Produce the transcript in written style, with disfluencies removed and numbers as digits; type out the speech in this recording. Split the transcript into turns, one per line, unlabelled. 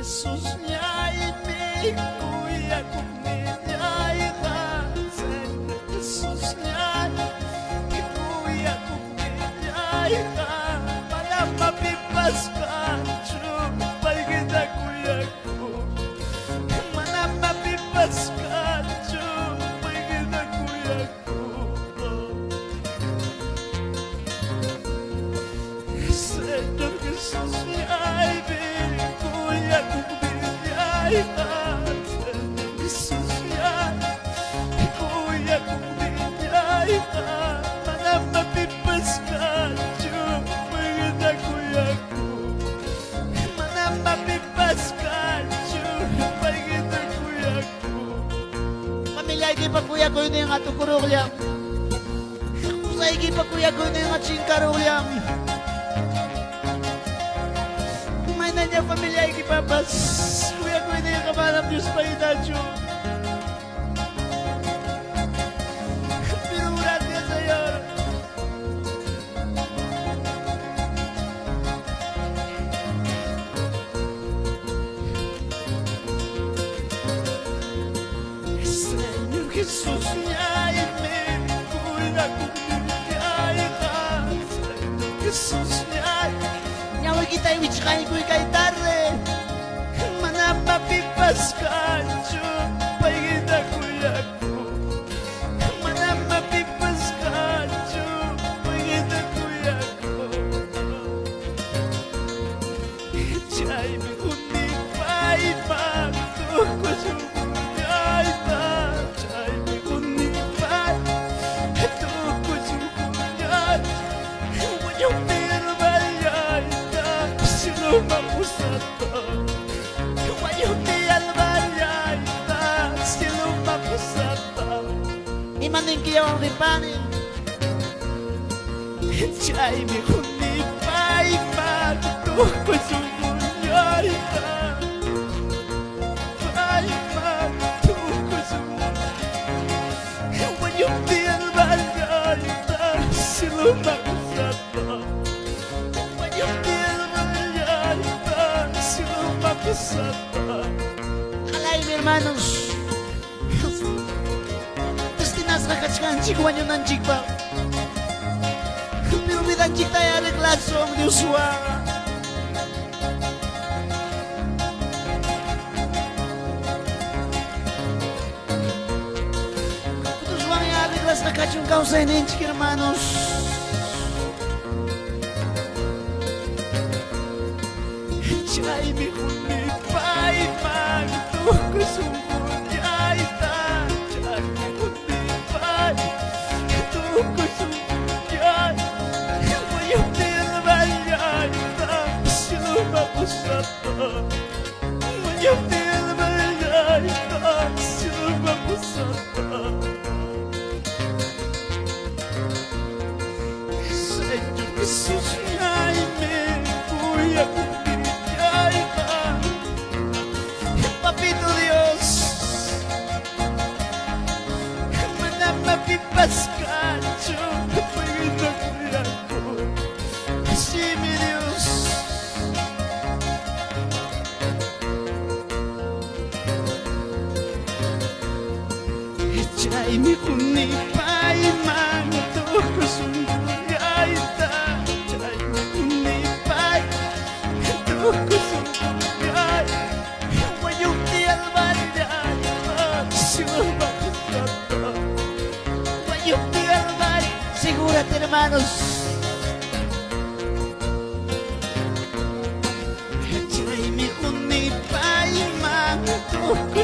Jesus niya kuya kung niya'y kasan. Jesus niya kuya kung niya'y ka. Para mapipas ka, chupay kita kuya ko. Para mapipas ka, chupay kita kuya ko. Señor Jesus niya kuya kung niya'y kasan. Jesus niya kuya kung niya'y ka. Para mapipas ka, chupay kita kuya ko. Para mapipas ka, chupay kita kuya ko.
Pamilya, pa kuya ko yun yung atukurulyam. Kusay pa kuya ko yun yung atsingkarulyam. May na niya pamilya, ikipapas. Kuya ko yun yung kamanap Diyos pa inadyo. Pinurat niya sa'yo.
Señor Jesus niya kuya kung niya'y ka. Señor Jesus niya
Nyawag kita yung witchkain ko kay Tarre.
manapapipas ka, chupay kita kuya ko. Manapapipas ka, chupay kita kuya ko. Chay mi kunipay magtuko sumuyay ta. Chay mi kunipay tuko sumuyay. Wanyong nirmayay ta, sinumang usata. Wanyong nirmayay ta, sinumang usata.
Imanin kiyaw ang ripanin.
Chay mi kunipay magtuko sumuyay ta. Ay magtuko sumuyay. Wanyong nirmayay ta, sinumang usata. Wanyong nirmayay ta, sinumang usata.
Alay, mi hermanos. Destinas na katskan, chikwan yung nanchik ba? Pero bidanchik tayo reklaso ang Diyos wanga. Diyos wanga yung reglas na katsyung kausay na nanchik, hermanos.
Chay mi kunipay magtuko sumuyay ta. Chay mi kunipay tuko sumuyay. Wanyong nirmayay ta, sinumang usata. Wanyong nirmayay ta, sinumang usata. Señor Jesus niya kuya kung niya'y ka. Papito Dios, manapapipas ka, chupay kita kuya ko. Simi Dios, chay mi kunipay magtuko sumuyay ta. Chay mi kunipay tuko sumuyay. Wanyong niyalmayay ta, sinumang usata. Wanyong niyalmayay.
Sigurat, hermanos.
Chay mi kunipay magtuko